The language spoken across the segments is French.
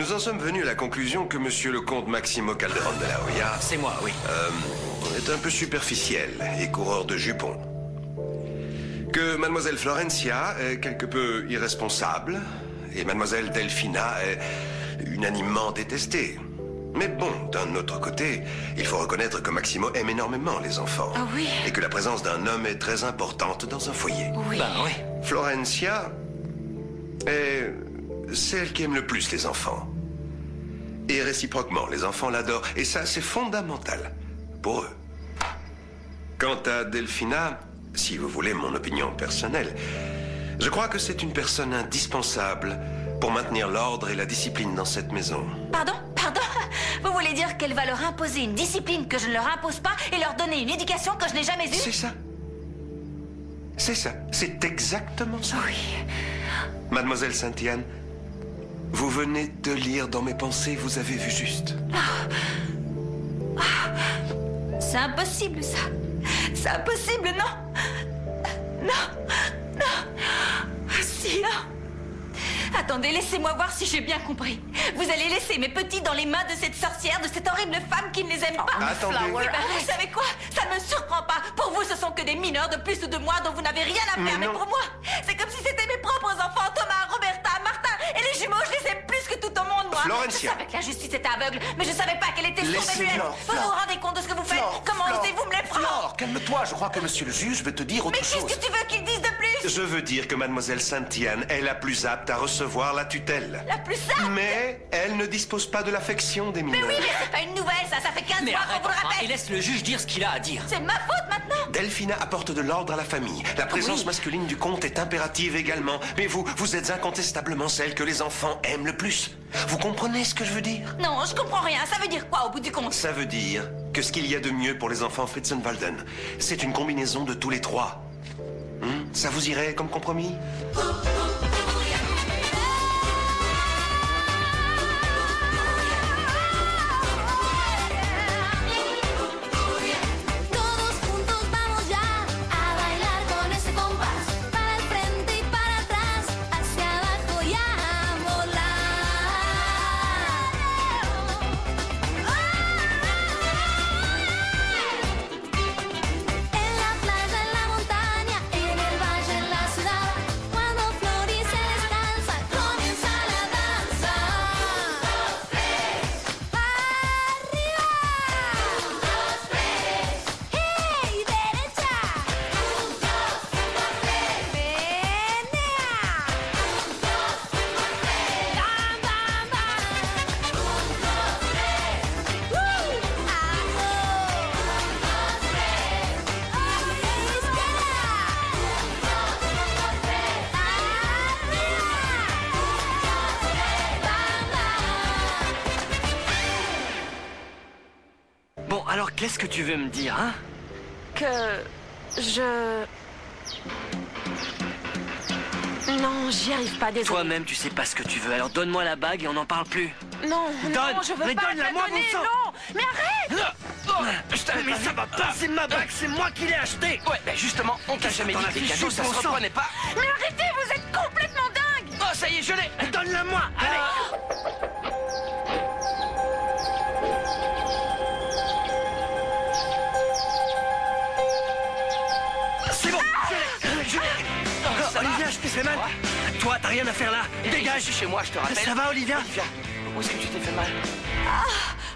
nous en sommes venus à la conclusion que monsieur le comte Maximo Calderón de la Hoya... C'est moi, oui. est un peu superficiel et coureur de jupons. Que mademoiselle Florencia est quelque peu irresponsable et mademoiselle Delfina est unanimement détestée. Mais bon, d'un autre côté, il faut reconnaître que Maximo aime énormément les enfants. Ah oui. Et que la présence d'un homme est très importante dans un foyer. Oui. Ben oui. Florencia est celle qui aime le plus les enfants. Et réciproquement, les enfants l'adorent. Et ça, c'est fondamental pour eux. Quant à Delfina, si vous voulez mon opinion personnelle, je crois que c'est une personne indispensable pour maintenir l'ordre et la discipline dans cette maison. Pardon? Vous voulez dire qu'elle va leur imposer une discipline que je ne leur impose pas et leur donner une éducation que je n'ai jamais eue? C'est ça. C'est ça. C'est exactement ça. Oui. Mademoiselle Saint-Yann, vous venez de lire dans mes pensées, vous avez vu juste. C'est impossible, ça. C'est impossible, non. Non. Ah, si, non. Attendez, laissez-moi voir si j'ai bien compris. Vous allez laisser mes petits dans les mains de cette sorcière, de cette horrible femme qui ne les aime pas. Attendez. Eh ben, vous savez quoi? Ça ne me surprend pas. Pour vous, ce sont que des mineurs de plus ou de moins dont vous n'avez rien à faire. Mais non. pour moi, c'est comme si c'était mes propres enfants. Thomas, Roberta, Martin et les jumeaux, je les aime plus que tout au monde, moi. Florencia. Je savais que la justice était aveugle, mais je savais pas qu'elle était sourde et muette. Laissez-leur, Vous Flore. vous rendez compte de ce que vous faites? Flore, Comment Flore, osez-vous me les prendre? Flore, calme-toi, je crois que monsieur le juge veut te dire autre Mais qu'est-ce chose. que tu veux qu'il dise de plus? Je veux dire que mademoiselle Saint-Yann est la plus apte à recevoir la tutelle. La plus simple? Mais elle ne dispose pas de l'affection des mineurs. Mais oui, mais c'est pas une nouvelle, ça fait 15 Mais fois arrête qu'on vous le enfin et rappelle. laisse le juge dire ce qu'il a à dire. C'est ma faute maintenant. Delphina apporte de l'ordre à la famille. La présence Oui. masculine du comte est impérative également. Mais vous êtes incontestablement celle que les enfants aiment le plus. Vous comprenez ce que je veux dire? Non, je comprends rien. Ça veut dire quoi au bout du compte? Ça veut dire que ce qu'il y a de mieux pour les enfants Fritzenwalden, c'est une combinaison de tous les trois. Ça vous irait comme compromis? Todos juntos vamos ya a bailar con ese compás. Para el frente y para atrás, hacia abajo y a volar. En la playa, en la montaña, en el valle, en la ciudad. Cuando florece descansa, comienza la danza. ¡Arriba! ¡Hey, derecha! ¡Menea! ¡Bam, bam, bam! Bon, alors qu'est-ce que tu veux me dire, hein? Que je... Non, j'y arrive pas, désolé. Toi-même, tu sais pas ce que tu veux, alors donne-moi la bague et on n'en parle plus. Non, Donne. non, je veux Mais pas te la donne-la-moi, donner, bon sang. non. Mais arrête. Mais ça va pas, c'est ma bague, c'est moi qui l'ai achetée. Ouais, ben justement, on t'a jamais dit que les cadeaux, ça se reprenait pas. Mais arrêtez, vous êtes complètement dingue. Oh, ça y est, je l'ai. Donne-la-moi, allez. C'est bon, je l'ai. Ça va? Olivia, je t'ai fait mal. Toi, t'as rien à faire là. Dégage. Je suis chez moi, je te rappelle. Ça va, Olivia? Olivia, où est-ce que tu t'es fait mal?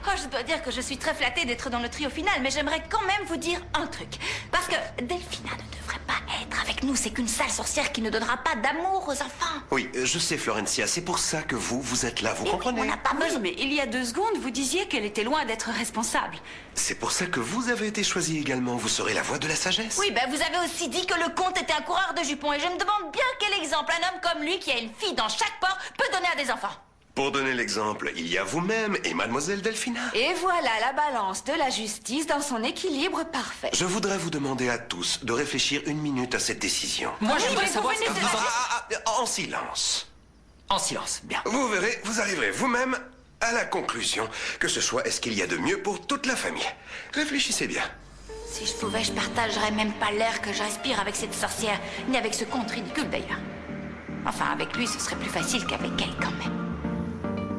Oh, je dois dire que je suis très flattée d'être dans le trio final, mais j'aimerais quand même vous dire un truc. Parce que Delphina ne devrait pas être avec nous. C'est qu'une sale sorcière qui ne donnera pas d'amour aux enfants. Oui, je sais, Florencia. C'est pour ça que vous êtes là. Vous Et comprenez? on n'a pas besoin. mais il y a 2 secondes, vous disiez qu'elle était loin d'être responsable. C'est pour ça que vous avez été choisi également. Vous serez la voix de la sagesse. Oui, ben vous avez aussi dit que le comte était un coureur de jupons. Et je me demande bien quel exemple un homme comme lui, qui a une fille dans chaque port, peut donner à des enfants. Pour donner l'exemple, il y a vous-même et mademoiselle Delphina. Et voilà la balance de la justice dans son équilibre parfait. Je voudrais vous demander à tous de réfléchir 1 minute à cette décision. Moi, je Oui, voudrais mais savoir vous ce que venez vous de- en... En silence. En silence, bien. Vous verrez, vous arriverez vous-même à la conclusion que ce soit est-ce qu'il y a de mieux pour toute la famille. Réfléchissez bien. Si je pouvais, je partagerais même pas l'air que je respire avec cette sorcière, ni avec ce conte ridicule d'ailleurs. Enfin, avec lui, ce serait plus facile qu'avec elle quand même.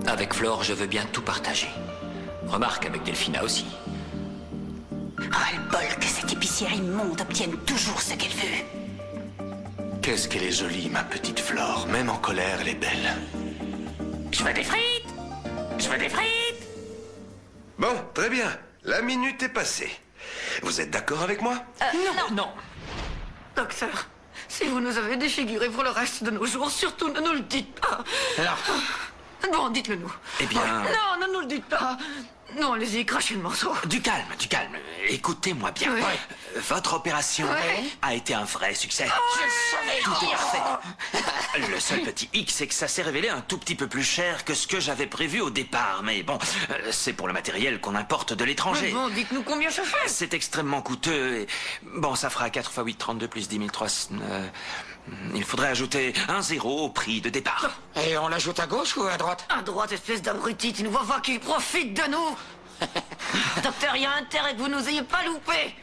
Avec Flore, je veux bien tout partager. Remarque, avec Delphina aussi. Ras-le-bol que cette épicière immonde obtienne toujours ce qu'elle veut. Qu'est-ce qu'elle est jolie, ma petite Flore. Même en colère, elle est belle. Je veux des frites! Je veux des frites! Bon, très bien. La minute est passée. Vous êtes d'accord avec moi? Non. Docteur, si vous nous avez défigurés pour le reste de nos jours, surtout ne nous le dites pas. Alors, Bon, dites-le nous. eh bien... Non, ne nous le dites pas. Non, allez-y, crachez le morceau. Du calme. Écoutez-moi bien. Oui. Votre opération Ouais. a été un vrai succès. Tout est parfait. Le seul petit hic, c'est que ça s'est révélé un tout petit peu plus cher que ce que j'avais prévu au départ. Mais bon, c'est pour le matériel qu'on importe de l'étranger. Bon, dites-nous combien ça fait. C'est extrêmement coûteux et... Bon, ça fera 4 x 8, 32 plus 10 300... il faudrait ajouter un 0 au prix de départ. Et on l'ajoute à gauche ou à droite? À droite, espèce d'abruti, tu ne vois pas qu'il profite de nous. Docteur, il y a intérêt que vous nous ayez pas loupé.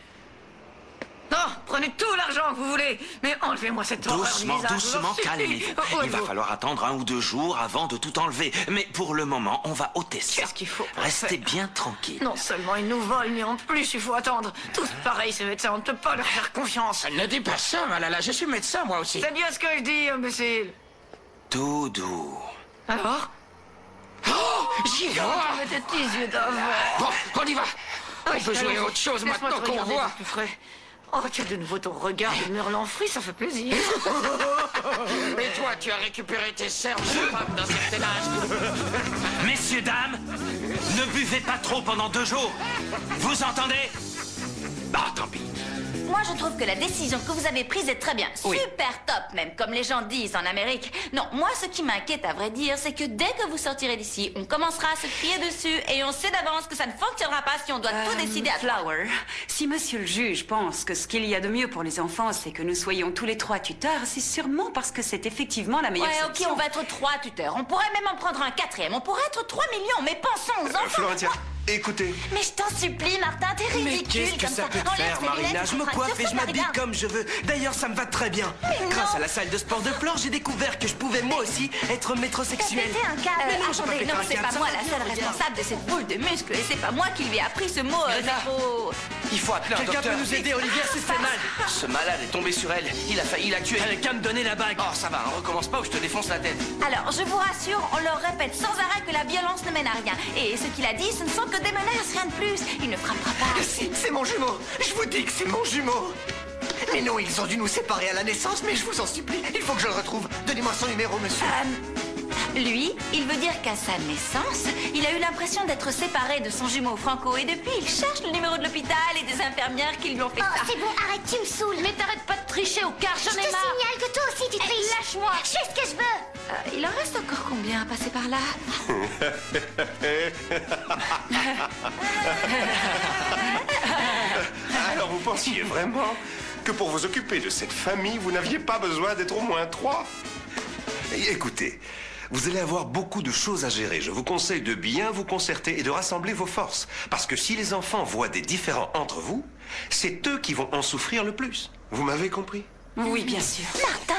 Non, prenez tout l'argent que vous voulez, mais enlevez-moi cette horreur du visage. Doucement, calmez-vous. Il va falloir attendre 1 ou 2 jours avant de tout enlever. Mais pour le moment, on va ôter ça. Qu'est-ce qu'il faut pour Restez faire bien tranquille. Non seulement ils nous volent, mais en plus il faut attendre. Tous pareils, ces médecins, on ne peut pas leur faire confiance. Ne dis pas ça, Malala, je suis médecin, moi aussi. C'est bien ce que je dis, imbécile. Tout doux. Alors? J'y vais. Mais tes petits yeux d'avant. Bon, on y va. On peut jouer à autre chose Laisse-moi maintenant te qu'on regarder voit. de plus près. Oh, tu as de nouveau ton regard de merlan frit, ça fait plaisir. Mais toi, tu as récupéré tes cernes de femme d'un certain âge. Messieurs, dames, ne buvez pas trop pendant 2 jours. Vous entendez? Bah, tant pis. Moi, je trouve que la décision que vous avez prise est très bien. Oui. Super top, même, comme les gens disent en Amérique. Non, moi, ce qui m'inquiète, à vrai dire, c'est que dès que vous sortirez d'ici, on commencera à se crier dessus et on sait d'avance que ça ne fonctionnera pas si on doit tout décider à Flower, si monsieur le juge pense que ce qu'il y a de mieux pour les enfants, c'est que nous soyons tous les 3 tuteurs, c'est sûrement parce que c'est effectivement la meilleure Ouais, ok, solution. on va être 3 tuteurs. On pourrait même en prendre un 4e. On pourrait être 3 millions, mais pensons aux enfants. Florentia, écoutez. Mais je t'en supplie, Martin, t'es ridicule. Mais qu'est-ce que comme ça peut te Enlève faire, tes lunettes, Marina? tu Je me feras coiffe et dire je ça, m'habille regarde. comme je veux. D'ailleurs, ça me va très bien. Mais Grâce non. à la salle de sport de Flore, j'ai découvert que je pouvais moi aussi être T'as métrosexuel. pété un câble. Mais non, j'ai pas Attendez, pété non, un c'est câble, pas ça moi va la bien, seule regarde. responsable de cette boule de muscles et c'est pas moi qui lui ai appris ce mot métro. Il faut appeler un Quelqu'un docteur. peut nous aider, Olivier, c'est fait mal. Ce malade est tombé sur elle. Il a failli la tuer. Elle qu'à me donner la bague. Oh, ça va, on recommence pas ou je te défonce la tête. Alors, je vous rassure, on leur répète sans arrêt que la violence ne mène à rien. Et ce qu'il a dit, ce ne sont que des menaces, rien de plus. Il ne frappera pas. C'est mon jumeau. Je vous dis que c'est mon jumeau. Mais non, ils ont dû nous séparer à la naissance, mais je vous en supplie, il faut que je le retrouve. Donnez-moi son numéro, monsieur. Lui, il veut dire qu'à sa naissance, il a eu l'impression d'être séparé de son jumeau Franco. Et depuis, il cherche le numéro de l'hôpital et des infirmières qui lui ont fait Oh, ça. c'est bon, arrête, tu me saoules. Mais t'arrêtes pas de tricher au quart, Je j'en te ai marre. signale que toi aussi tu triches. Lâche-moi. Je fais ce que je veux. Il en reste encore combien à passer par là? Alors vous pensiez vraiment que pour vous occuper de cette famille, vous n'aviez pas besoin d'être au moins 3? Écoutez, vous allez avoir beaucoup de choses à gérer. Je vous conseille de bien vous concerter et de rassembler vos forces. Parce que si les enfants voient des différends entre vous, c'est eux qui vont en souffrir le plus. Vous m'avez compris? Oui, bien sûr. Martin,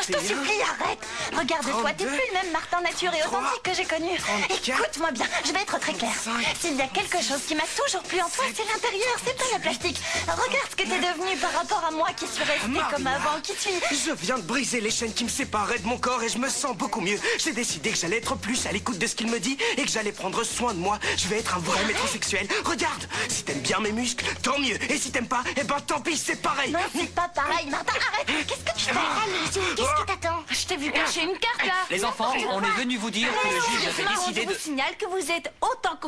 je te supplie, arrête. Regarde-toi, t'es plus le même Martin nature et authentique que j'ai connu. Écoute-moi bien, je vais être très claire. S'il y a quelque chose qui m'a toujours plu en toi, c'est l'intérieur, c'est pas la plastique. Regarde ce que t'es devenu par rapport à moi qui suis restée comme avant, qui suis... Je viens de briser les chaînes qui me séparaient de mon corps et je me sens beaucoup mieux. J'ai décidé que j'allais être plus à l'écoute de ce qu'il me dit et que j'allais prendre soin de moi. Je vais être un vrai métrosexuel. Regarde, si t'aimes bien mes muscles, tant mieux. Et si t'aimes pas, eh ben tant pis, c'est pareil. Non, c'est pas pareil, Martin, arrête. Qu'est-ce que tu fais? Allez, Zoom, qu'est-ce qui t'attend? Je t'ai vu cacher une carte, là. Les enfants, on est venu vous dire que le juge avait décidé Je de... vous signale que vous êtes autant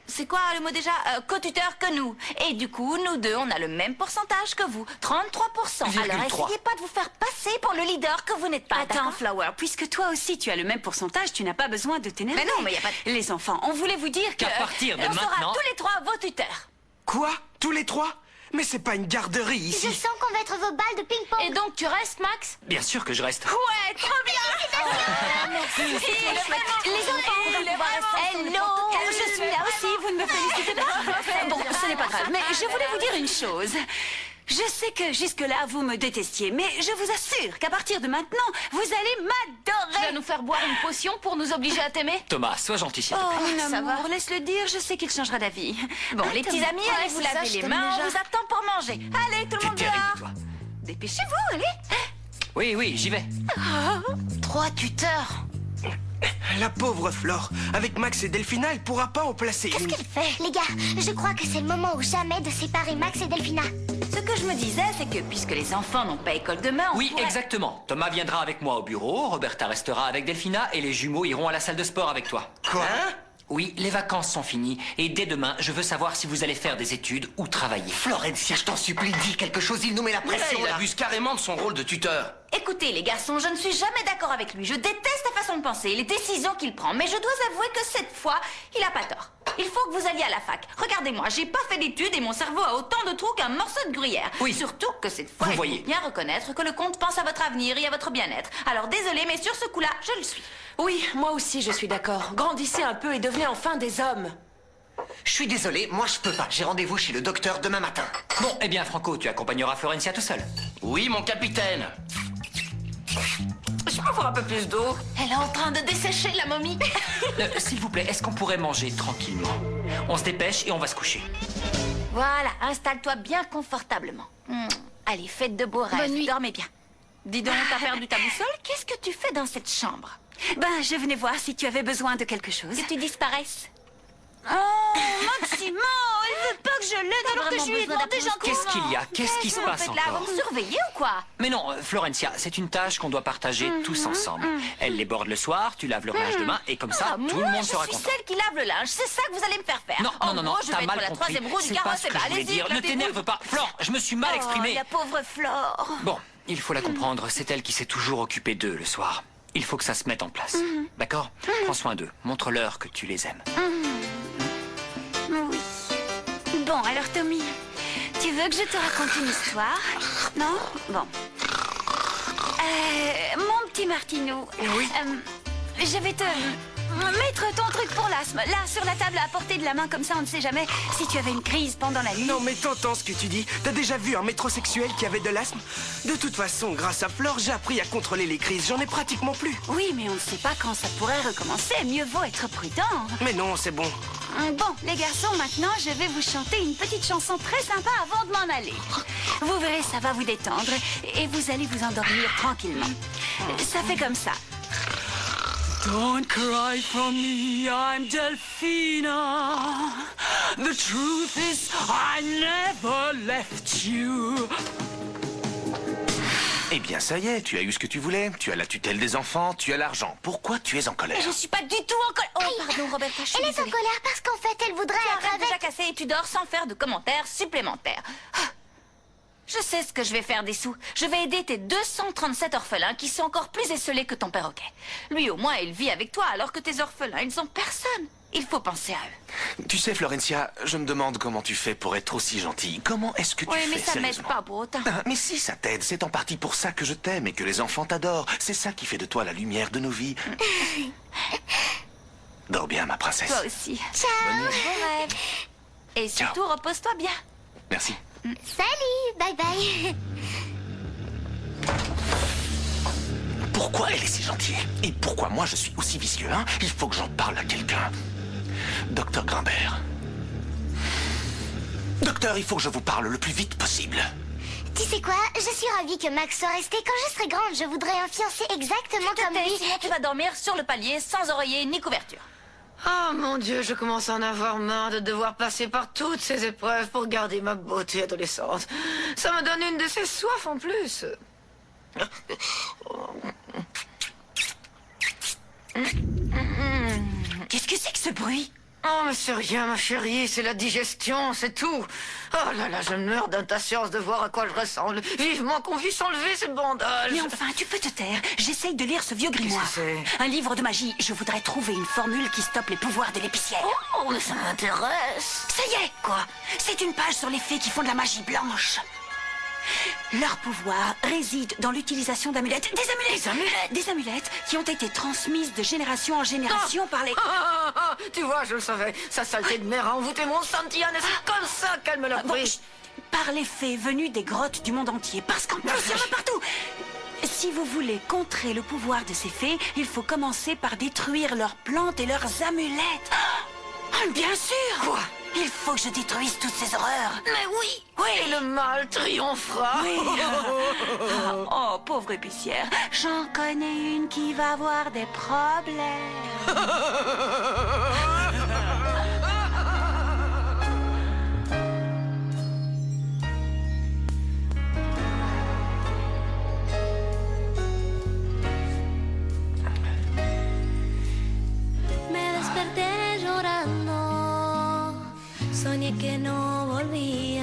c'est quoi le mot déjà? Co-tuteur que nous. Et du coup, nous deux, on a le même pourcentage que vous. 33%. Alors essayez pas de vous faire passer pour le leader que vous n'êtes pas. Attends, Flower, puisque toi aussi tu as le même pourcentage, tu n'as pas besoin de t'énerver. Mais non, mais y a pas de... Les enfants, on voulait vous dire que... Qu'à partir de on sera maintenant... tous les 3 vos tuteurs. Quoi? Tous les 3? Mais c'est pas une garderie Je ici. sens qu'on va être vos balles de ping-pong. Et donc, tu restes, Max? Bien sûr que je reste. Ouais, trop bien. Merci. Les enfants, on va pouvoir rester. Hello. Je suis là aussi, vous ne me félicitez pas. Bon, ce n'est pas grave, mais je voulais vous dire une chose. Je sais que jusque-là, vous me détestiez, mais je vous assure qu'à partir de maintenant, vous allez m'adorer. Tu vas nous faire boire une potion pour nous obliger à t'aimer? Thomas, sois gentil, s'il te Oh, plaît. mon amour, laisse-le dire, je sais qu'il changera d'avis. Bon, les petits amis, allez vous laver les mains, on vous attend pour manger. Allez, tout le T'es monde terrible, dehors. toi. Dépêchez-vous, allez. Oui, oui, j'y vais. 3 tuteurs. La pauvre Flore. Avec Max et Delphina, elle pourra pas en placer Qu'est-ce une. qu'elle fait? Les gars, je crois que c'est le moment ou jamais de séparer Max et Delphina. Ce que je me disais, c'est que puisque les enfants n'ont pas école demain, on Oui, pourrait... exactement. Thomas viendra avec moi au bureau, Roberta restera avec Delphina et les jumeaux iront à la salle de sport avec toi. Quoi? Oui, les vacances sont finies et dès demain, je veux savoir si vous allez faire des études ou travailler. Florencia, je t'en supplie, dis quelque chose, il nous met la pression Il là. abuse carrément de son rôle de tuteur. Écoutez, les garçons, je ne suis jamais d'accord avec lui. Je déteste sa façon de penser, les décisions qu'il prend. Mais je dois avouer que cette fois, il a pas tort. Il faut que vous alliez à la fac. Regardez-moi, j'ai pas fait d'études et mon cerveau a autant de trous qu'un morceau de gruyère. Oui. Surtout que cette fois, Vous il voyez. faut bien reconnaître que le comte pense à votre avenir et à votre bien-être. Alors désolé, mais sur ce coup-là, je le suis. Oui, moi aussi je suis d'accord. Grandissez un peu et devenez enfin des hommes. Je suis désolé, moi je peux pas. J'ai rendez-vous chez le docteur demain matin. Bon, eh bien, Franco, tu accompagneras Florencia tout seul. Oui, mon capitaine. Je peux avoir un peu plus d'eau? Elle est en train de dessécher la momie. S'il vous plaît, est-ce qu'on pourrait manger tranquillement? On se dépêche et on va se coucher. Voilà, installe-toi bien confortablement. Allez, faites de beaux rêves. Bonne nuit. Dormez bien. Dis donc, t'as perdu ta boussole? Qu'est-ce que tu fais dans cette chambre? Ben, je venais voir si tu avais besoin de quelque chose. Que tu disparaisses. Oh, Maximo, elle veut pas que je l'aide alors que je lui ai demandé gentiment. Qu'est-ce qu'il y a? Qu'est-ce qui se passe Vous là, encore? vous me surveillez ou quoi? Mais non, Florencia, c'est une tâche qu'on doit partager tous ensemble. Elle les borde le soir, tu laves le linge demain, et comme ça, tout le monde sera je suis content. celle qui lave le linge. C'est ça que vous allez me faire faire. Non, En non, non, gros, non, je t'as vais mal être la compris. troisième roue du C'est pas carrosse. ce Et que bah, je voulais allez-y, dire. Ne éclatez-vous. t'énerve pas. Flore, je me suis mal exprimé. Oh, la pauvre Flore. Bon, il faut la comprendre, c'est elle qui s'est toujours occupée d'eux le soir. Il faut que ça se mette en place. D'accord? Prends soin d'eux. Montre-leur que tu les aimes. Oui. Bon, alors Tommy, tu veux que je te raconte une histoire? Non? Bon. Mon petit Martinou. Oui. Je vais te mettre ton truc pour l'asthme. Là, sur la table, à portée de la main, comme ça, on ne sait jamais si tu avais une crise pendant la nuit. Non mais t'entends ce que tu dis? T'as déjà vu un métrosexuel qui avait de l'asthme? De toute façon, grâce à Flore, j'ai appris à contrôler les crises. J'en ai pratiquement plus. Oui, mais on ne sait pas quand ça pourrait recommencer. Mieux vaut être prudent. Mais non, c'est bon. Bon, les garçons, maintenant, je vais vous chanter une petite chanson très sympa avant de m'en aller. Vous verrez, ça va vous détendre et vous allez vous endormir tranquillement. Ça fait comme ça. Don't cry for me, I'm Delphina. The truth is, I never left you. Eh bien, ça y est, tu as eu ce que tu voulais. Tu as la tutelle des enfants, tu as l'argent. Pourquoi tu es en colère? Je suis pas du tout en colère. Oh, pardon, Roberta, je suis Elle est en désolée. colère parce qu'en fait, elle voudrait être Arrête de avec... jacasser et tu dors sans faire de commentaires supplémentaires. Ah. Je sais ce que je vais faire des sous. Je vais aider tes 237 orphelins qui sont encore plus esselés que ton perroquet. Lui, au moins, il vit avec toi, alors que tes orphelins, ils n'ont personne. Il faut penser à eux. Tu sais, Florencia, je me demande comment tu fais pour être aussi gentille. Comment est-ce que tu Oui, fais, mais ça m'aide sérieusement? pas pour autant. Ah, mais si, ça t'aide. C'est en partie pour ça que je t'aime et que les enfants t'adorent. C'est ça qui fait de toi la lumière de nos vies. Dors bien, ma princesse. Toi aussi. Ciao. Bon rêve. Et surtout, repose-toi bien. Merci. Salut, bye bye. Pourquoi elle est si gentille? Et pourquoi moi je suis aussi vicieux, hein? Il faut que j'en parle à quelqu'un. Docteur Grimbert. Docteur, il faut que je vous parle le plus vite possible. Tu sais quoi? Je suis ravie que Max soit resté. Quand je serai grande, je voudrais un fiancé exactement comme lui. Sinon, tu vas dormir sur le palier, sans oreiller ni couverture. Oh mon Dieu, je commence à en avoir marre de devoir passer par toutes ces épreuves pour garder ma beauté adolescente. Ça me donne une de ces soifs en plus. Qu'est-ce que c'est que ce bruit? Oh, mais c'est rien, ma chérie, c'est la digestion, c'est tout. Oh là là, je meurs d'impatience de voir à quoi je ressemble. Vivement qu'on puisse enlever ce bandage. Mais enfin, tu peux te taire. J'essaye de lire ce vieux grimoire. Qu'est-ce que c'est? Un livre de magie. Je voudrais trouver une formule qui stoppe les pouvoirs de l'épicière. Oh, mais ça m'intéresse. Ça y est, quoi. C'est une page sur les fées qui font de la magie blanche. Leur pouvoir réside dans l'utilisation d'amulettes. Des amulettes! Des amulettes? Des amulettes qui ont été transmises de génération en génération par les... Tu vois, je le savais. Sa saleté de mère a envoûté mon Santillane et c'est comme ça qu'elle me l'a Bon, pris. chut. par les fées venues des grottes du monde entier. Parce qu'en plus, il y en a partout. Si vous voulez contrer le pouvoir de ces fées, il faut commencer par détruire leurs plantes et leurs amulettes. Bien sûr. Quoi? Il faut que je détruise toutes ces horreurs. Mais oui. Et le mal triomphera. Oui. Oh, pauvre épicière. J'en connais une qui va avoir des problèmes. Me desperté llorando, soñé que no volvías,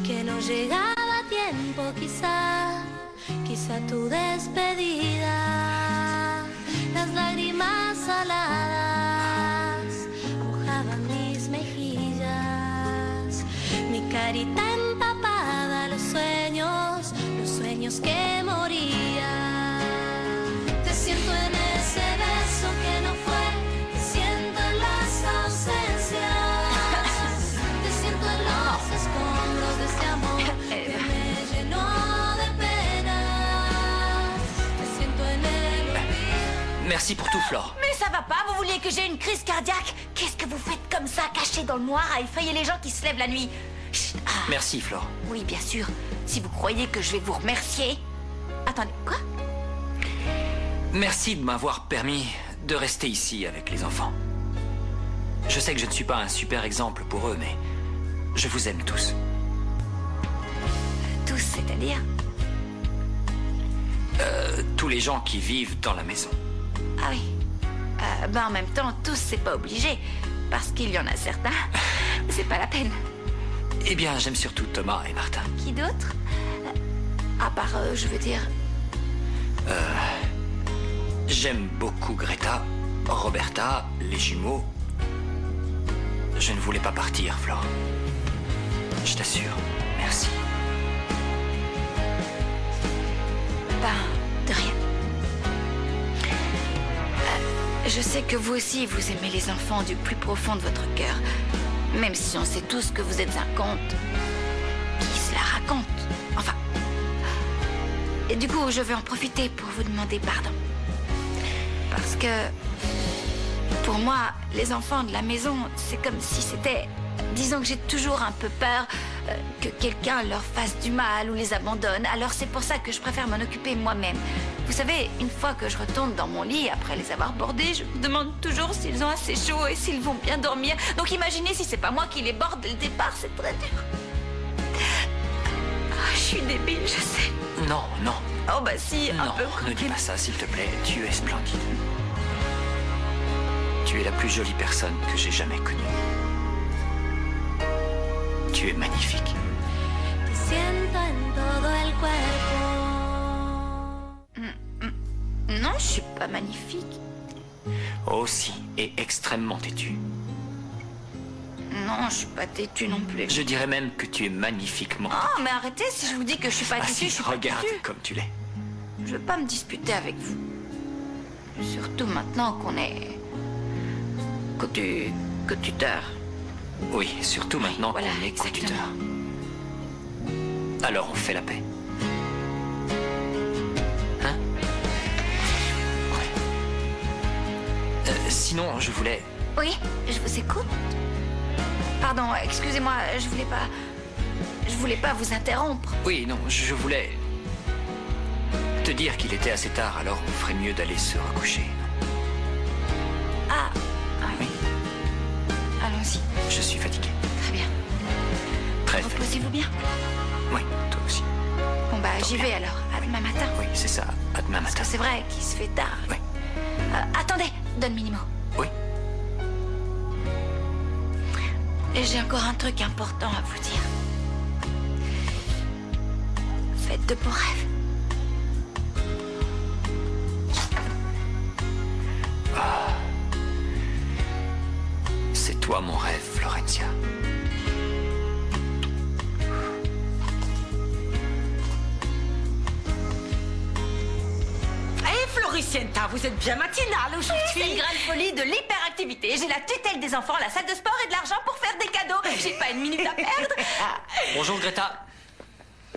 que no llegaba a tiempo quizá tu despedida. Las lágrimas saladas mojaban mis mejillas, mi carita empapada, los sueños que morían. Te siento en ese beso que no fue, te siento en las ausencias, te siento en los escombros de este amor que me llenó de penas, te siento en el olvido. Merci pour tout, Flore. Mais ça va pas, vous vouliez que j'ai une crise cardiaque? Qu'est-ce que vous faites comme ça, caché dans le noir, à effrayer les gens qui se lèvent la nuit? Chut, ah. Merci, Flore. Oui, bien sûr. Si vous croyez que je vais vous remercier... Attendez, quoi? Merci de m'avoir permis de rester ici avec les enfants. Je sais que je ne suis pas un super exemple pour eux, mais je vous aime tous. Tous, c'est-à-dire? Tous les gens qui vivent dans la maison. Ah oui. En même temps, tous, c'est pas obligé. Parce qu'il y en a certains. C'est pas la peine. Eh bien, j'aime surtout Thomas et Martin. Qui d'autre? À part, je veux dire... J'aime beaucoup Greta, Roberta, les jumeaux. Je ne voulais pas partir, Flore. Je t'assure. Merci. De rien. Je sais que vous aussi, vous aimez les enfants du plus profond de votre cœur. Même si on sait tous que vous êtes un conte qui se la raconte. Enfin. Et du coup, je vais en profiter pour vous demander pardon. Parce que, pour moi, les enfants de la maison, c'est comme si c'était... Disons que j'ai toujours un peu peur que quelqu'un leur fasse du mal ou les abandonne. Alors c'est pour ça que je préfère m'en occuper moi-même. Vous savez, une fois que je retourne dans mon lit, après les avoir bordés, je me demande toujours s'ils ont assez chaud et s'ils vont bien dormir. Donc imaginez si c'est pas moi qui les borde dès le départ, c'est très dur. Je suis débile, je sais. Non, non. Oh bah si, un peu. Non, ne dis pas ça, s'il te plaît. Tu es splendide. Tu es la plus jolie personne que j'ai jamais connue. Tu es magnifique. Siento en todo el cuerpo. Non, je suis pas magnifique. Oh si, et extrêmement têtue. Non, je suis pas têtue non plus. Je dirais même que tu es magnifiquement têtue. Oh, mais arrêtez, si je vous dis que je suis pas têtue, si, je suis pas regarde têtue. comme tu l'es. Je veux pas me disputer avec vous. Surtout maintenant qu'on est... co-tuteurs. Oui, surtout maintenant voilà, qu'on est exactement. co-tuteurs. Alors on fait la paix. Hein? Ouais. Sinon, je voulais... Oui, je vous écoute. Pardon, excusez-moi, je voulais pas vous interrompre. Oui, non, je voulais... te dire qu'il était assez tard, alors on ferait mieux d'aller se recoucher. Ah oui. Allons-y. Je suis fatigué. Très bien. Très fatigué. Reposez-vous bien. Oui, toi aussi. Bon bah j'y vais alors. À demain matin. Oui, c'est ça. À demain matin. Parce que c'est vrai qu'il se fait tard. Oui. Attendez, donne Minimo. Oui. Et j'ai encore un truc important à vous dire. Faites de beaux rêves. C'est toi mon rêve, Florencia. Floricienta, vous êtes bien matinale aujourd'hui. C'est une grande folie de l'hyperactivité activité. J'ai la tutelle des enfants, la salle de sport et de l'argent pour faire des cadeaux. J'ai pas une minute à perdre. Bonjour Greta.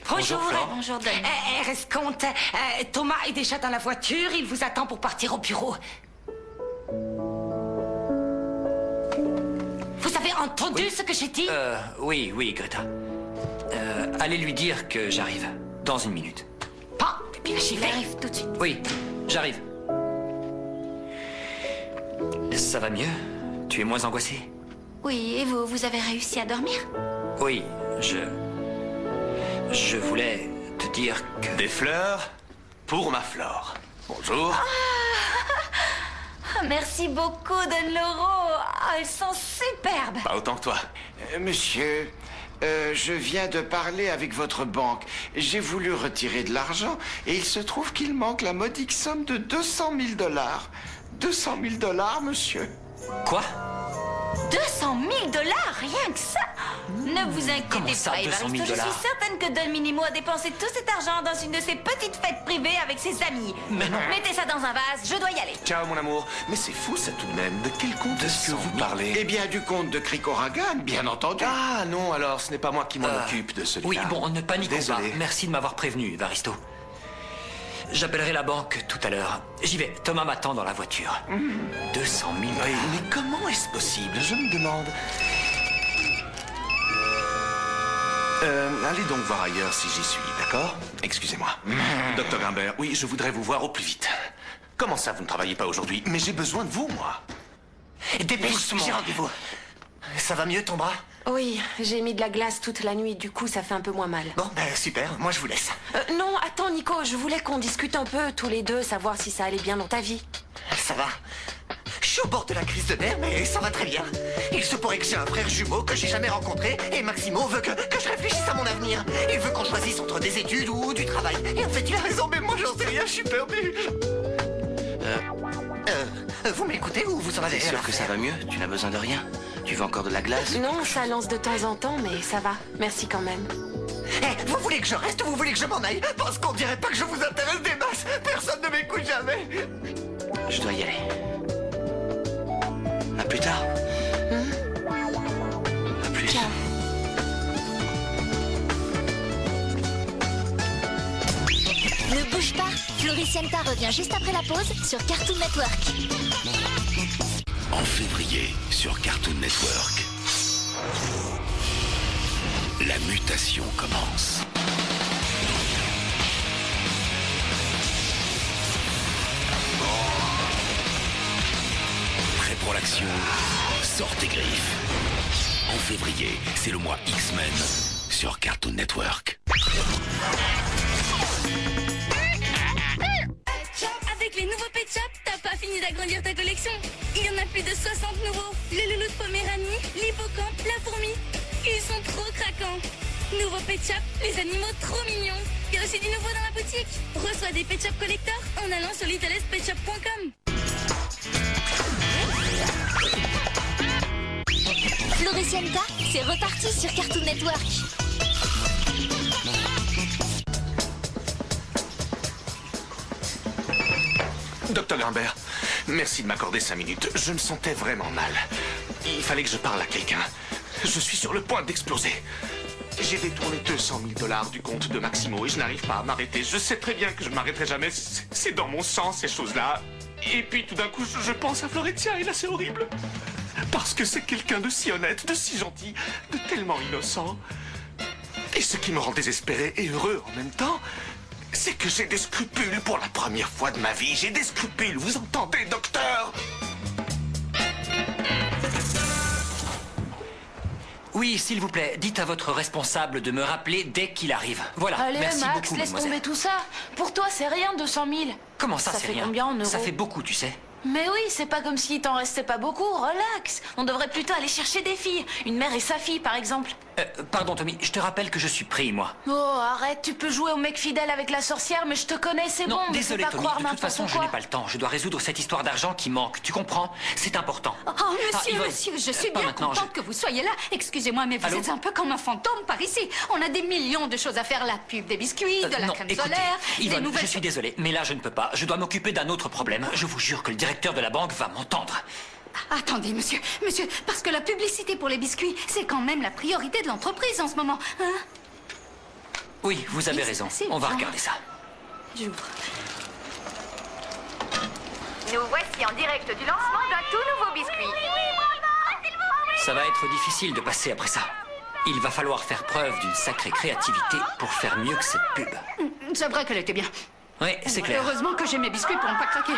Bonjour. Flore. Bonjour, Don. Reste compte. Thomas est déjà dans la voiture. Il vous attend pour partir au bureau. Vous avez entendu ce que j'ai dit? Oui, Greta. Allez lui dire que j'arrive. Dans une minute. Pas. Bien, j'y vais. J'arrive tout de suite. Oui, j'arrive. Ça va mieux? Tu es moins angoissée? Oui, et vous avez réussi à dormir? Oui, je voulais te dire que... Des fleurs pour ma Flore. Bonjour. Merci beaucoup, Don Lauro. Elles sont superbes. Pas autant que toi. Monsieur, je viens de parler avec votre banque. J'ai voulu retirer de l'argent et il se trouve qu'il manque la modique somme de 200 000 $. 200 000 $, monsieur. Quoi? 200 000 $, rien que ça. Ne vous Comment inquiétez ça, pas, 200 000 Evaristo. Je suis certaine que Don Minimo a dépensé tout cet argent dans une de ses petites fêtes privées avec ses amis. Mais non. Mettez ça dans un vase, je dois y aller. Ciao, mon amour. Mais c'est fou, ça, tout de même. De quel compte est-ce que vous parlez? Eh bien, du comte de Cricoragan, bien entendu. Ah, non, alors, ce n'est pas moi qui m'en occupe de celui-là. Oui, bon, ne paniquons pas. Désolé. Merci de m'avoir prévenu, Evaristo. J'appellerai la banque tout à l'heure. J'y vais. Thomas m'attend dans la voiture. 200 000 $. Oui, mais comment est-ce possible? Je me demande. Allez donc voir ailleurs si j'y suis, d'accord? Excusez-moi. Docteur Grimbert, oui, je voudrais vous voir au plus vite. Comment ça, vous ne travaillez pas aujourd'hui? Mais j'ai besoin de vous, moi. Dépêche, j'ai rendez-vous. Ça va mieux, ton bras? Oui, j'ai mis de la glace toute la nuit, du coup ça fait un peu moins mal. Bon, ben super, moi je vous laisse. Non, attends Nico, je voulais qu'on discute un peu tous les deux, savoir si ça allait bien dans ta vie. Ça va. Je suis au bord de la crise de nerfs, mais ça va très bien. Il se pourrait que j'ai un frère jumeau que j'ai jamais rencontré, et Maximo veut que je réfléchisse à mon avenir. Il veut qu'on choisisse entre des études ou du travail. Et en fait, il a raison, mais moi j'en sais rien, je suis perdu. Vous m'écoutez ou vous en avez T'es rien sûr à que ça faire? va mieux? Tu n'as besoin de rien? Tu veux encore de la glace? Non, ça lance de temps en temps, mais ça va. Merci quand même. Vous voulez que je reste ou vous voulez que je m'en aille? Parce qu'on dirait pas que je vous intéresse des masses. Personne ne m'écoute jamais. Je dois y aller. À plus tard. À plus. Ciao. Ne bouge pas, Floricienta revient juste après la pause sur Cartoon Network. En février, sur Cartoon Network, la mutation commence. Prêt pour l'action? Sors tes griffes. En février, c'est le mois X-Men sur Cartoon Network. Avec les nouveaux Pet Shop, t'as pas fini d'agrandir ta collection. Il y en a plus de 60 nouveaux. Le loulou de Poméranie, l'hippocampe, la fourmi. Ils sont trop craquants. Nouveau Pet Shop, les animaux trop mignons. Il y a aussi du nouveau dans la boutique. Reçois des Pet Shop Collector en allant sur littlespetshop.com. Floricienta, c'est reparti sur Cartoon Network. Docteur Grimbert, merci de m'accorder 5 minutes. Je me sentais vraiment mal. Il fallait que je parle à quelqu'un. Je suis sur le point d'exploser. J'ai détourné 200 000 $ du compte de Maximo et je n'arrive pas à m'arrêter. Je sais très bien que je ne m'arrêterai jamais. C'est dans mon sang, ces choses-là. Et puis tout d'un coup, je pense à Florentia et là, c'est horrible. Parce que c'est quelqu'un de si honnête, de si gentil, de tellement innocent. Et ce qui me rend désespéré et heureux en même temps, c'est que j'ai des scrupules pour la première fois de ma vie. J'ai des scrupules, vous entendez, docteur? Oui, s'il vous plaît, dites à votre responsable de me rappeler dès qu'il arrive. Voilà, Allez, merci Max, beaucoup, laisse mademoiselle. tomber tout ça. Pour toi, c'est rien, 200 000. Comment ça, c'est fait rien? combien en euros? Ça fait beaucoup, tu sais. Mais oui, c'est pas comme s'il t'en restait pas beaucoup, relax. On devrait plutôt aller chercher des filles. Une mère et sa fille, par exemple. Pardon, Tommy, je te rappelle que je suis pris, moi. Oh, arrête, tu peux jouer au mec fidèle avec la sorcière, mais je te connais, c'est Non, bon. désolé, pas Tommy, croire de toute n'importe façon, je quoi. n'ai pas le temps. Je dois résoudre cette histoire d'argent qui manque, tu comprends? C'est important. Oh, monsieur, Yvonne, monsieur, je suis pas bien maintenant, contente que vous soyez là. Excusez-moi, mais vous Allô? êtes un peu comme un fantôme par ici. On a des millions de choses à faire. La pub des biscuits, de la non, crème écoutez, solaire, des Yvonne, nouvelles... je suis désolé, mais là, je ne peux pas. Je dois m'occuper d'un autre problème. Je vous jure que le directeur de la banque va m'entendre. Attendez, monsieur, parce que la publicité pour les biscuits, c'est quand même la priorité de l'entreprise en ce moment, hein? Oui, vous avez raison. On va regarder ça. J'ouvre. Nous voici en direct du lancement d'un tout nouveau biscuit. Ça va être difficile de passer après ça. Il va falloir faire preuve d'une sacrée créativité pour faire mieux que cette pub. C'est vrai qu'elle était bien. Oui, c'est clair. Heureusement que j'ai mes biscuits pour ne pas craquer.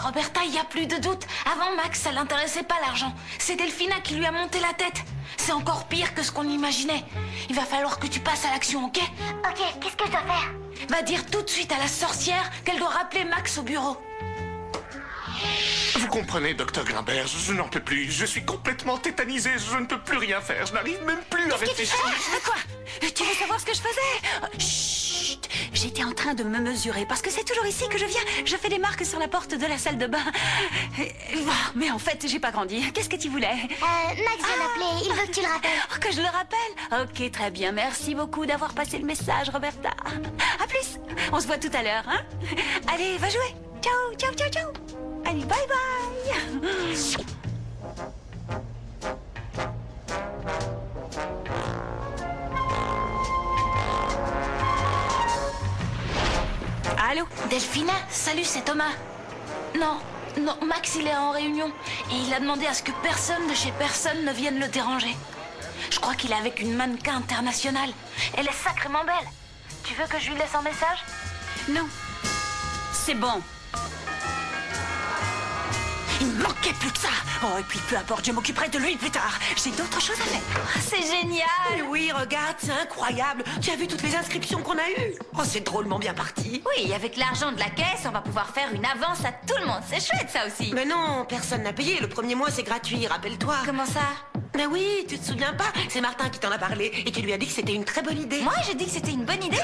Roberta, il n'y a plus de doute. Avant Max, ça l'intéressait pas l'argent. C'est Delphina qui lui a monté la tête. C'est encore pire que ce qu'on imaginait. Il va falloir que tu passes à l'action, ok? Ok, qu'est-ce que je dois faire? Va dire tout de suite à la sorcière qu'elle doit rappeler Max au bureau. Vous comprenez, docteur Grimbert, je n'en peux plus. Je suis complètement tétanisé, je ne peux plus rien faire. Je n'arrive même plus à réfléchir. Quoi? Tu veux savoir ce que je faisais? Chut! J'étais en train de me mesurer, parce que c'est toujours ici que je viens. Je fais des marques sur la porte de la salle de bain. Mais en fait, j'ai pas grandi. Qu'est-ce que tu voulais? Max vient m'appeler, il veut que tu le rappelles. Oh, que je le rappelle? Ok, très bien. Merci beaucoup d'avoir passé le message, Roberta. À plus. On se voit tout à l'heure, hein? Allez, va jouer. Ciao, ciao, ciao, ciao. Allez, bye bye. Allô? Delphina, salut, c'est Thomas. Non, Max, il est en réunion. Et il a demandé à ce que personne de chez personne ne vienne le déranger. Je crois qu'il est avec une mannequin internationale. Elle est sacrément belle. Tu veux que je lui laisse un message? Non. C'est bon. Il me manquait plus que ça. Oh, et puis peu importe, je m'occuperai de lui plus tard. J'ai d'autres choses à faire. C'est génial. Oui, regarde, c'est incroyable. Tu as vu toutes les inscriptions qu'on a eues? Oh, c'est drôlement bien parti. Oui, avec l'argent de la caisse, on va pouvoir faire une avance à tout le monde. C'est chouette, ça aussi. Mais non, personne n'a payé. Le premier mois, c'est gratuit, rappelle-toi. Comment ça? Mais oui, tu te souviens pas? C'est Martin qui t'en a parlé et qui lui a dit que c'était une très bonne idée. Moi, j'ai dit que c'était une bonne idée?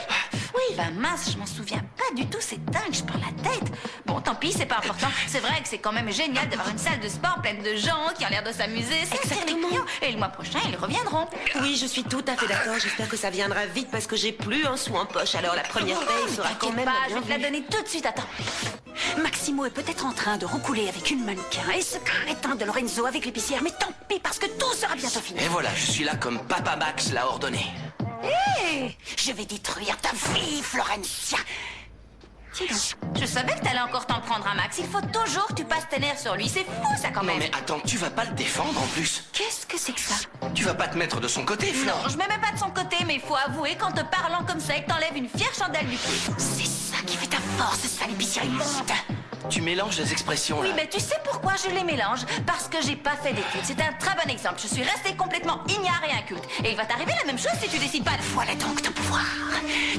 Oui, bah mince, je m'en souviens pas du tout, c'est dingue, je perds la tête. Bon, tant pis, c'est pas important. C'est vrai que c'est quand même génial d'avoir une salle de sport pleine de gens qui ont l'air de s'amuser. Exactement. Et le mois prochain, ils reviendront. Oui, je suis tout à fait d'accord. J'espère que ça viendra vite parce que j'ai plus un sou en poche. Alors la première paye sera quand même pas, je vais te la donner tout de suite, attends. Maximo est peut-être en train de roucouler avec une mannequin et ce crétin de Lorenzo avec l'épicière, mais tant pis parce que tout sera bientôt fini. Et voilà, je suis là comme Papa Max l'a ordonné. Hé, je vais détruire ta vie, Florencia. Je savais que t'allais encore t'en prendre à Max. Il faut toujours que tu passes tes nerfs sur lui. C'est fou, ça, quand même. Non, mais attends, tu vas pas le défendre en plus. Qu'est-ce que c'est que ça? Tu vas pas te mettre de son côté, Flore. Non, je me mets pas de son côté, mais il faut avouer qu'en te parlant comme ça, que t'enlèves une fière chandelle du pied. C'est ça qui fait ta force, sale épicière immonde. Tu mélanges les expressions, Oui, là. mais tu sais pourquoi je les mélange? Parce que j'ai pas fait d'études. C'est un très bon exemple. Je suis restée complètement ignare et inculte. Et il va t'arriver la même chose si tu décides pas de... Voilà donc ton pouvoir.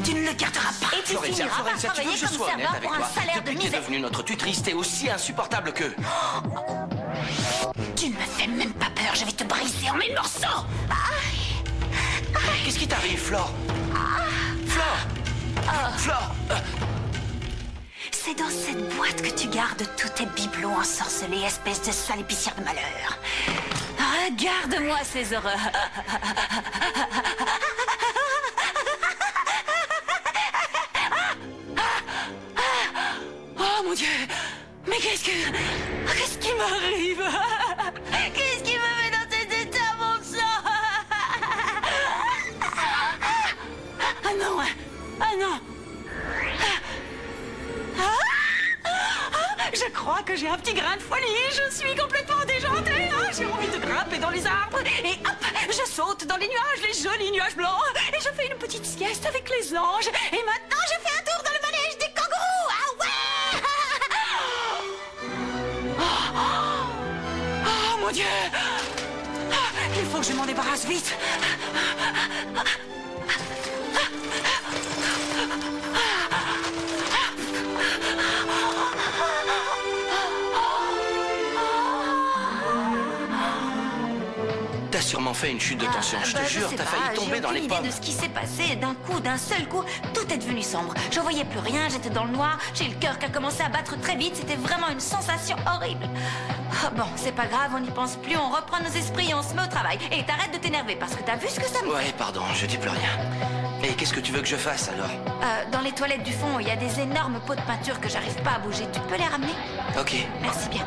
Tu ne le garderas pas. Et tu finiras par Florencia, tu veux travailler que je comme sois honnête serveur avec pour un toi? salaire de Depuis que t'es misère. devenue notre tutrice, t'es aussi insupportable que... Tu ne me fais même pas peur, je vais te briser en mille morceaux. Qu'est-ce qui t'arrive, Flore? Flore C'est dans cette boîte que tu gardes tous tes bibelots ensorcelés, espèce de sale épicière de malheur. Regarde-moi ces horreurs. Oh mon Dieu! Mais qu'est-ce qui m'arrive? Qu'est-ce qui me met dans cet état, mon sang? Ah non! Ah non! Je crois que j'ai un petit grain de folie. Je suis complètement déjantée. J'ai envie de grimper dans les arbres. Et hop, je saute dans les nuages, les jolis nuages blancs. Et je fais une petite sieste avec les anges. Et maintenant, je fais un tour dans le manège des kangourous. Ah ouais! Oh mon Dieu! Il faut que je m'en débarrasse vite. T'as sûrement fait une chute de tension, je te jure, t'as failli tomber dans les pommes. J'ai aucune idée de ce qui s'est passé. D'un coup, d'un seul coup, tout est devenu sombre. Je voyais plus rien, j'étais dans le noir. J'ai le cœur qui a commencé à battre très vite. C'était vraiment une sensation horrible. Oh, bon, c'est pas grave, on n'y pense plus. On reprend nos esprits et on se met au travail. Et t'arrêtes de t'énerver parce que t'as vu ce que ça me fait. Ouais, pardon, je dis plus rien. Et qu'est-ce que tu veux que je fasse alors? Dans les toilettes du fond, il y a des énormes pots de peinture que j'arrive pas à bouger. Tu peux les ramener? Ok. Merci bien.